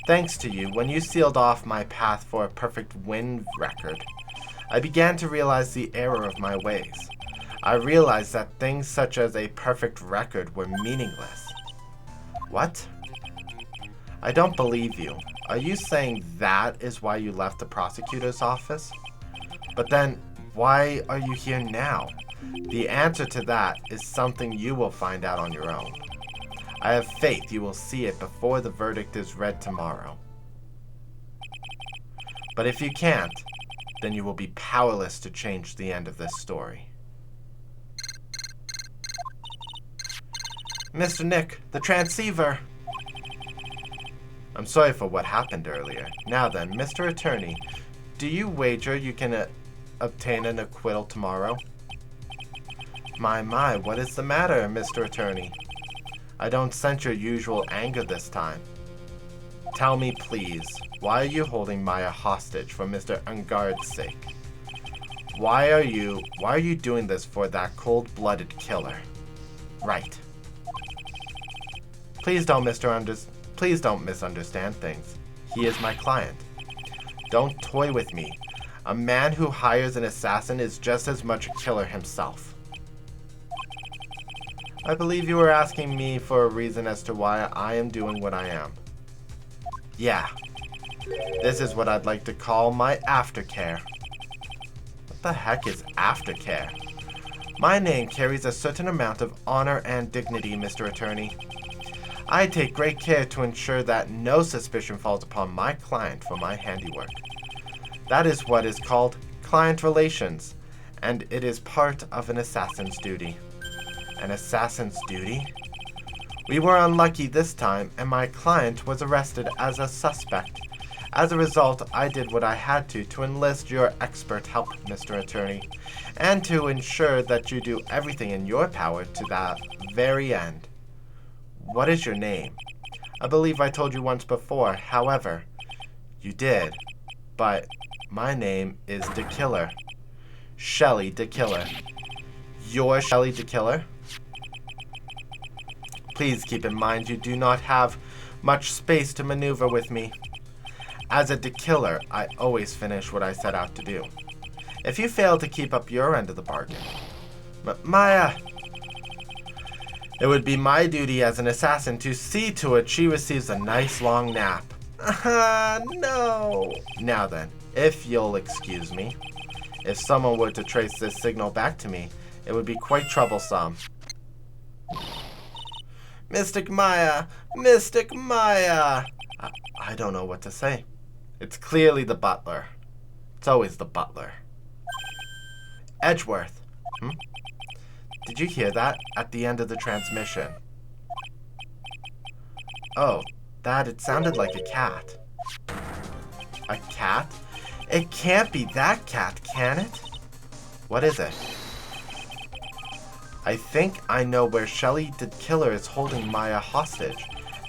Thanks to you, when you sealed off my path for a perfect win record, I began to realize the error of my ways. I realized that things such as a perfect record were meaningless. What? I don't believe you. Are you saying that is why you left the prosecutor's office? But then, why are you here now? The answer to that is something you will find out on your own. I have faith you will see it before the verdict is read tomorrow. But if you can't, then you will be powerless to change the end of this story. Mr. Nick, the transceiver! I'm sorry for what happened earlier. Now then, Mr. Attorney, do you wager you can obtain an acquittal tomorrow? My, what is the matter, Mr. Attorney? I don't sense your usual anger this time. Tell me, please, why are you holding Maya hostage for Mr. Engarde's sake? Why are you doing this for that cold-blooded killer? Right. Please don't misunderstand things. He is my client. Don't toy with me. A man who hires an assassin is just as much a killer himself. I believe you were asking me for a reason as to why I am doing what I am. Yeah. This is what I'd like to call my aftercare. What the heck is aftercare? My name carries a certain amount of honor and dignity, Mr. Attorney. I take great care to ensure that no suspicion falls upon my client for my handiwork. That is what is called client relations, and it is part of an assassin's duty. An assassin's duty? We were unlucky this time, and my client was arrested as a suspect. As a result, I did what I had to enlist your expert help, Mr. Attorney, and to ensure that you do everything in your power to that very end. What is your name? I believe I told you once before, however. You did, but my name is the Killer. Shelly the Killer. You're Shelly the Killer? Please keep in mind you do not have much space to maneuver with me. As a killer, I always finish what I set out to do. If you fail to keep up your end of the bargain, Maya, it would be my duty as an assassin to see to it she receives a nice long nap. No. Now then, if you'll excuse me, if someone were to trace this signal back to me, it would be quite troublesome. Mystic Maya! Mystic Maya! I don't know what to say. It's clearly the butler. It's always the butler. Edgeworth. Did you hear that at the end of the transmission? Oh, it sounded like a cat. A cat? It can't be that cat, can it? What is it? I think I know where Shelly the Killer is holding Maya hostage.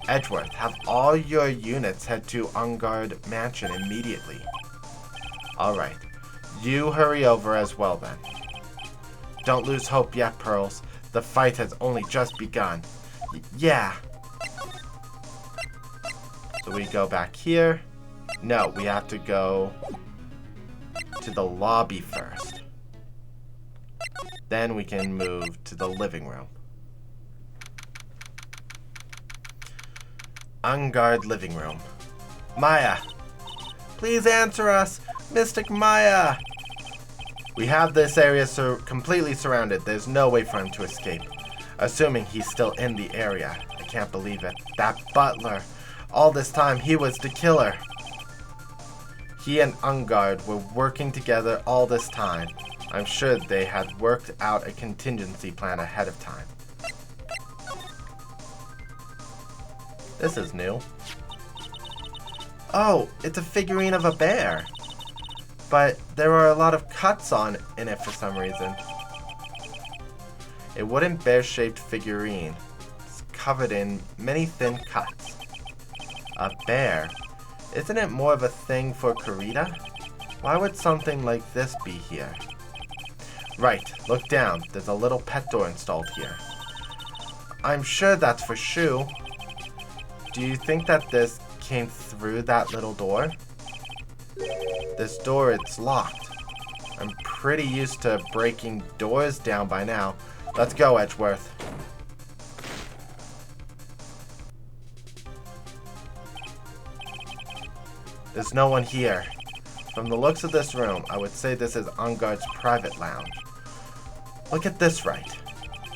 Edgeworth, have all your units head to Engarde Mansion immediately. Alright, you hurry over as well then. Don't lose hope yet, Pearls. The fight has only just begun. Yeah. So we go back here. No, we have to go to the lobby first. Then we can move to the living room. Engarde living room. Maya! Please answer us! Mystic Maya! We have this area completely surrounded. There's no way for him to escape. Assuming he's still in the area. I can't believe it. That butler! All this time, he was the killer. He and Engarde were working together all this time. I'm sure they had worked out a contingency plan ahead of time. This is new. Oh, it's a figurine of a bear. But there are a lot of cuts in it for some reason. A wooden bear-shaped figurine. It's covered in many thin cuts. A bear? Isn't it more of a thing for Corrida? Why would something like this be here? Right, look down. There's a little pet door installed here. I'm sure that's for Shu. Do you think that this came through that little door? This door, it's locked. I'm pretty used to breaking doors down by now. Let's go, Edgeworth. There's no one here. From the looks of this room, I would say this is Engarde's private lounge. Look at this, Wright.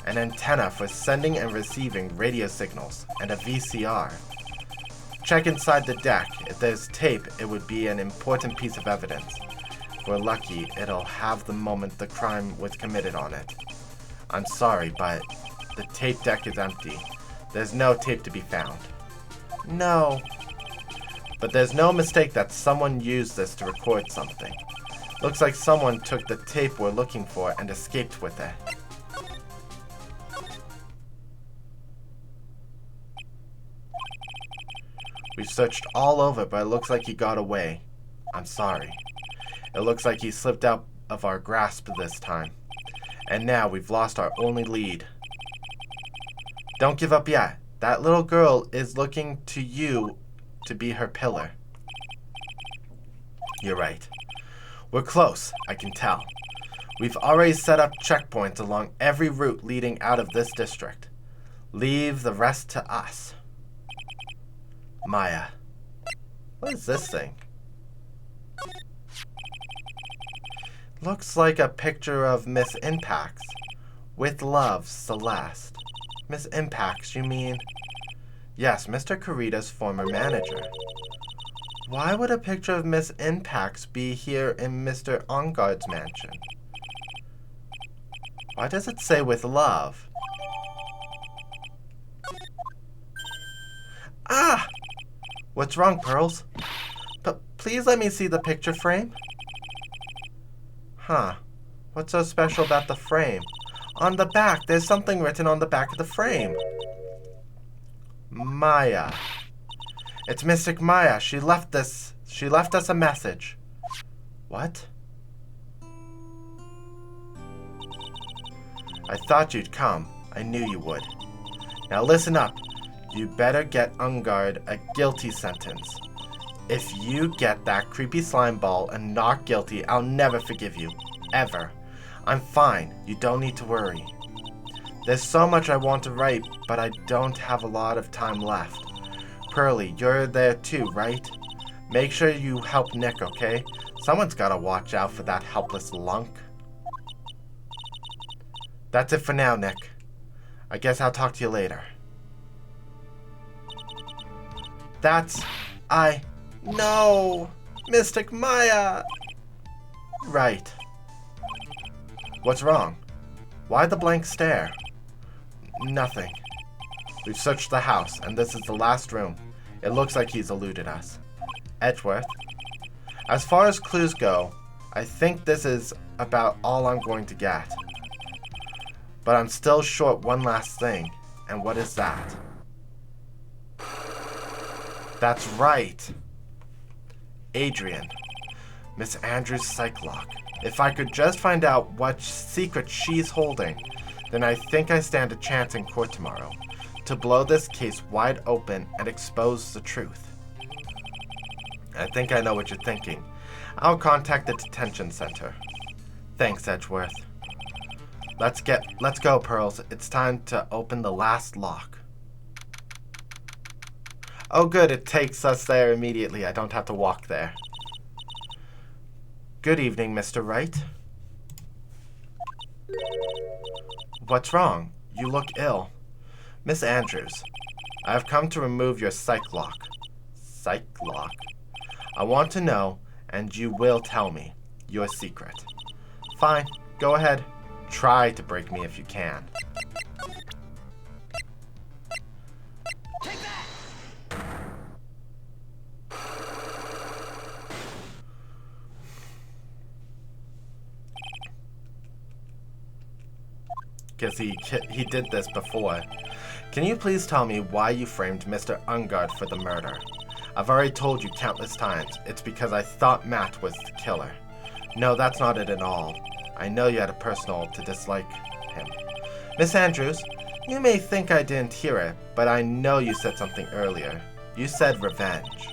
An antenna for sending and receiving radio signals, and a VCR. Check inside the deck. If there's tape, it would be an important piece of evidence. If we're lucky, it'll have the moment the crime was committed on it. I'm sorry, but the tape deck is empty. There's no tape to be found. No. But there's no mistake that someone used this to record something. Looks like someone took the tape we're looking for and escaped with it. We've searched all over, but it looks like he got away. I'm sorry. It looks like he slipped out of our grasp this time. And now we've lost our only lead. Don't give up yet. That little girl is looking to you to be her pillar. You're right. We're close, I can tell. We've already set up checkpoints along every route leading out of this district. Leave the rest to us. Maya. What is this thing? Looks like a picture of Miss Impax. With love, Celeste. Miss Impax, you mean? Yes, Mr. Corrida's former manager. Why would a picture of Miss Impax be here in Mr. Engarde's mansion? Why does it say with love? Ah! What's wrong, Pearls? But please let me see the picture frame. Huh. What's so special about the frame? On the back, there's something written on the back of the frame. Maya. It's Mystic Maya. She left us a message. What? I thought you'd come. I knew you would. Now listen up. You better get Engarde a guilty sentence. If you get that creepy slime ball and not guilty, I'll never forgive you. Ever. I'm fine. You don't need to worry. There's so much I want to write, but I don't have a lot of time left. Pearly, you're there too, right? Make sure you help Nick, okay? Someone's gotta watch out for that helpless lunk. That's it for now, Nick. I guess I'll talk to you later. No! Mystic Maya! Right. What's wrong? Why the blank stare? Nothing. We've searched the house, and this is the last room. It looks like he's eluded us. Edgeworth? As far as clues go, I think this is about all I'm going to get. But I'm still short one last thing. And what is that? That's right. Adrian. Miss Andrews' psych lock. If I could just find out what secret she's holding, then I think I stand a chance in court tomorrow to blow this case wide open and expose the truth. I think I know what you're thinking. I'll contact the detention center. Thanks, Edgeworth. Let's go, Pearls. It's time to open the last lock. Oh good, it takes us there immediately. I don't have to walk there. Good evening, Mr. Wright. What's wrong? You look ill. Miss Andrews, I have come to remove your psych lock. Psych lock? I want to know, and you will tell me, your secret. Fine, go ahead. Try to break me if you can. Guess he did this before. Can you please tell me why you framed Mr. Engarde for the murder? I've already told you countless times. It's because I thought Matt was the killer. No, that's not it at all. I know you had a personal to dislike him. Miss Andrews, you may think I didn't hear it, but I know you said something earlier. You said revenge.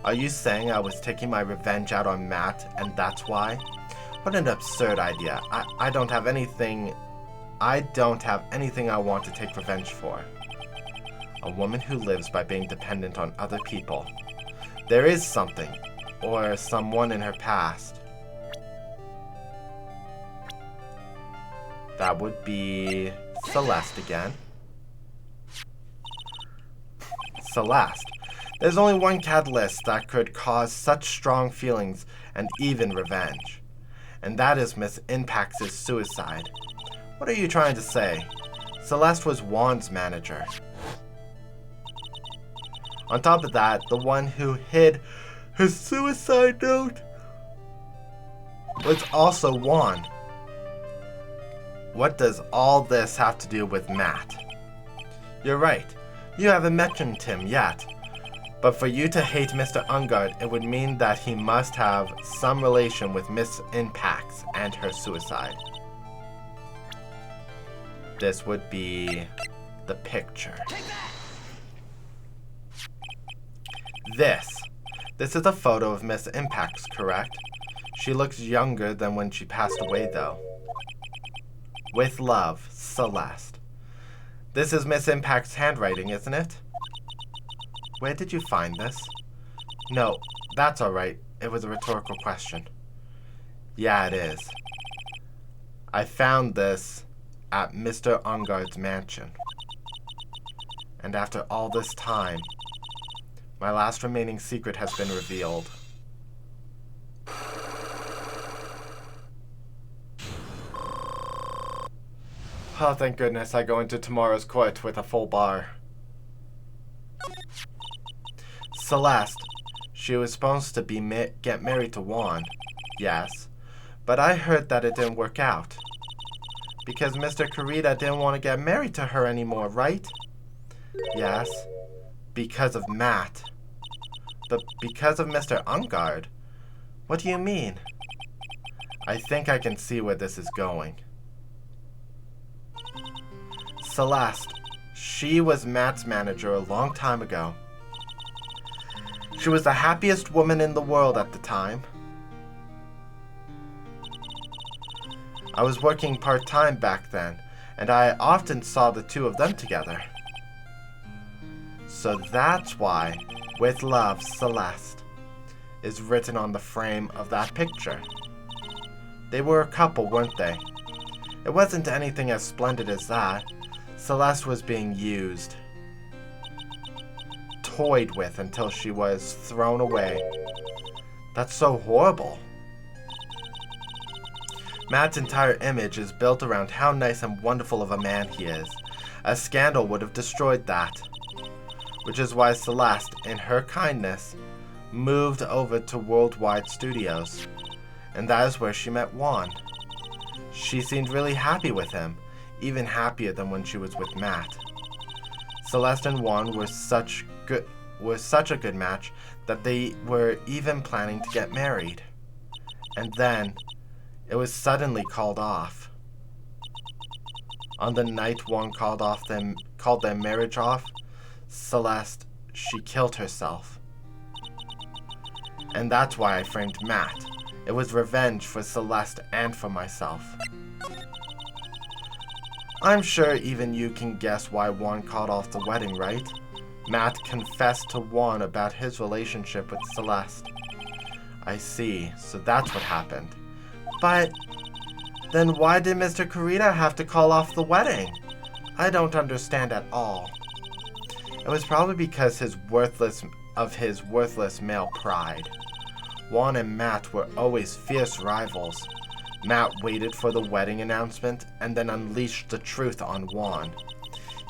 Are you saying I was taking my revenge out on Matt, and that's why? What an absurd idea. I don't have anything I want to take revenge for. A woman who lives by being dependent on other people. There is something. or someone in her past. That would be Celeste again. Celeste. There's only one catalyst that could cause such strong feelings and even revenge. And that is Miss Impax's suicide. What are you trying to say? Celeste was Juan's manager. On top of that, the one who hid her suicide note was also Juan. What does all this have to do with Matt? You're right. You haven't mentioned him yet. But for you to hate Mr. Engarde, it would mean that he must have some relation with Miss Impax and her suicide. This would be the picture. This is a photo of Miss Impax, correct? She looks younger than when she passed away, though. With love, Celeste. This is Miss Impax's handwriting, isn't it? Where did you find this? No, that's alright. It was a rhetorical question. Yeah, it is. I found this at Mr. Engarde's mansion. And after all this time, my last remaining secret has been revealed. Oh, thank goodness I go into tomorrow's court with a full bar. Celeste. She was supposed to be get married to Juan. Yes. But I heard that it didn't work out. Because Mr. Corrida didn't want to get married to her anymore, right? Yes. Because of Matt. But because of Mr. Engarde? What do you mean? I think I can see where this is going. Celeste. She was Matt's manager a long time ago. She was the happiest woman in the world at the time. I was working part-time back then, and I often saw the two of them together. So that's why, with love, Celeste, is written on the frame of that picture. They were a couple, weren't they? It wasn't anything as splendid as that. Celeste was being used, toyed with until she was thrown away. That's so horrible. Matt's entire image is built around how nice and wonderful of a man he is. A scandal would have destroyed that. Which is why Celeste, in her kindness, moved over to Worldwide Studios. And that is where she met Juan. She seemed really happy with him, even happier than when she was with Matt. Celeste and Juan were such a good match that they were even planning to get married. And then, it was suddenly called off. On the night Juan called their marriage off, Celeste, she killed herself. And that's why I framed Matt. It was revenge for Celeste and for myself. I'm sure even you can guess why Juan called off the wedding, right? Matt confessed to Juan about his relationship with Celeste. I see, so that's what happened. But then why did Mr. Corrida have to call off the wedding? I don't understand at all. It was probably because his worthless male pride. Juan and Matt were always fierce rivals. Matt waited for the wedding announcement and then unleashed the truth on Juan.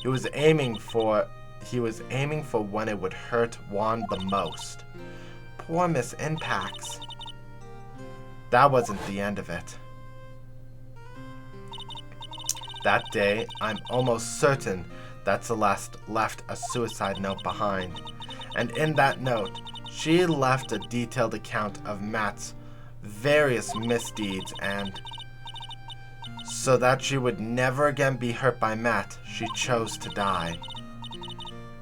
He was aiming for when it would hurt Juan the most. Poor Miss Impax. That wasn't the end of it. That day, I'm almost certain that Celeste left a suicide note behind. And in that note, she left a detailed account of Matt's various misdeeds, and so that she would never again be hurt by Matt, she chose to die.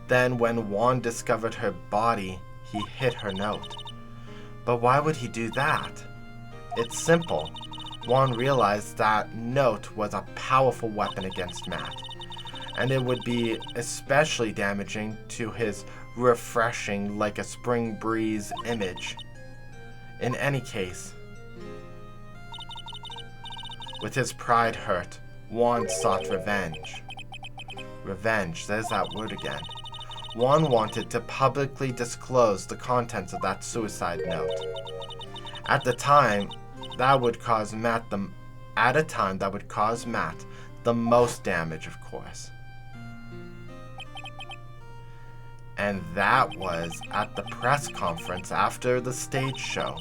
Then when Juan discovered her body, he hid her note. But why would he do that? It's simple. Juan realized that note was a powerful weapon against Matt, and it would be especially damaging to his refreshing like a spring breeze image. In any case, with his pride hurt, Juan sought revenge. Revenge, there's that word again. Juan wanted to publicly disclose the contents of that suicide note. At a time that would cause Matt the most damage, of course. And that was at the press conference after the stage show.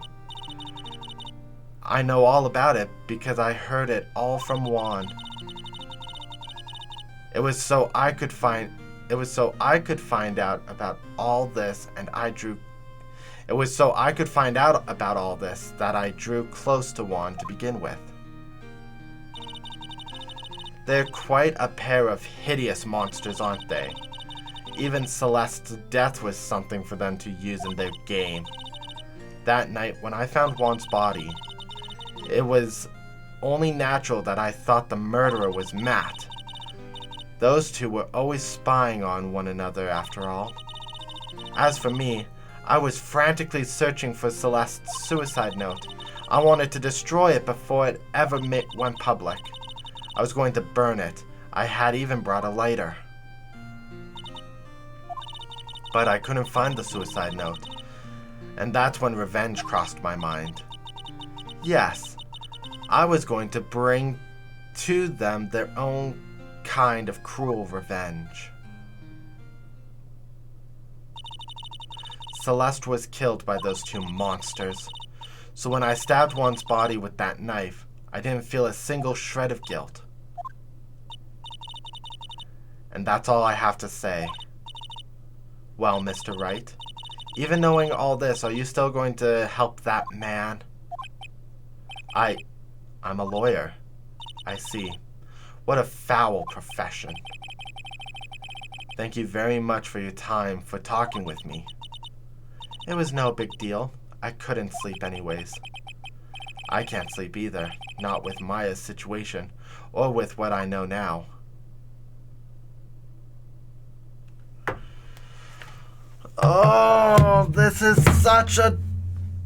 I know all about it because I heard it all from Juan. It was so I could find out about all this, and It was so I could find out about all this that I drew close to Juan to begin with. They're quite a pair of hideous monsters, aren't they? Even Celeste's death was something for them to use in their game. That night, when I found Juan's body, it was only natural that I thought the murderer was Matt. Those two were always spying on one another, after all. As for me, I was frantically searching for Celeste's suicide note. I wanted to destroy it before it ever went public. I was going to burn it. I had even brought a lighter. But I couldn't find the suicide note. And that's when revenge crossed my mind. Yes, I was going to bring to them their own kind of cruel revenge. Celeste was killed by those two monsters. So when I stabbed Juan's body with that knife, I didn't feel a single shred of guilt. And that's all I have to say. Well, Mr. Wright, even knowing all this, are you still going to help that man? I'm a lawyer. I see. What a foul profession. Thank you very much for your time, for talking with me. It was no big deal. I couldn't sleep anyways. I can't sleep either, not with Maya's situation, or with what I know now. Oh, this is such a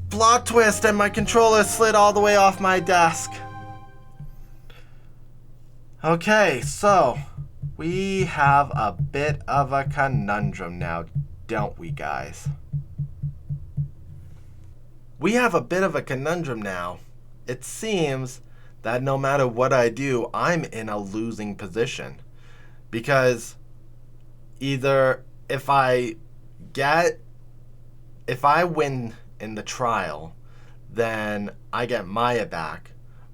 plot twist, and my controller slid all the way off my desk. Okay, so we have a bit of a conundrum now, don't we, guys? We have a bit of a conundrum now. It seems that no matter what I do, I'm in a losing position. Because either if I win in the trial, then I get Maya back,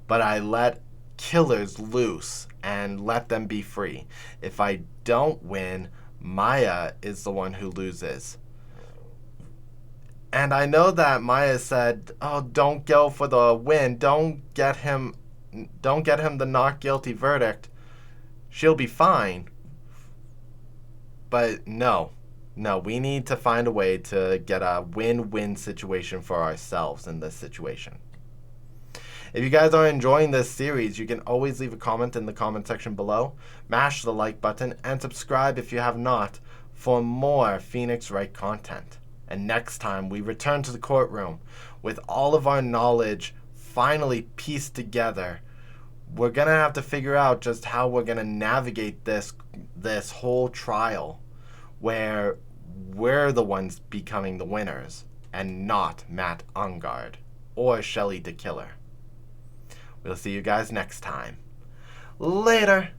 but I let killers loose and let them be free. If I don't win, Maya is the one who loses. And I know that Maya said, "Oh, don't go for the win. Don't get him the not guilty verdict. She'll be fine." But no, we need to find a way to get a win-win situation for ourselves in this situation. If you guys are enjoying this series, you can always leave a comment in the comment section below, mash the like button, and subscribe if you have not for more Phoenix Wright content. And next time we return to the courtroom with all of our knowledge finally pieced together, we're going to have to figure out just how we're going to navigate this whole trial where we're the ones becoming the winners and not Matt Engarde or Shelly the Killer. We'll see you guys next time. Later!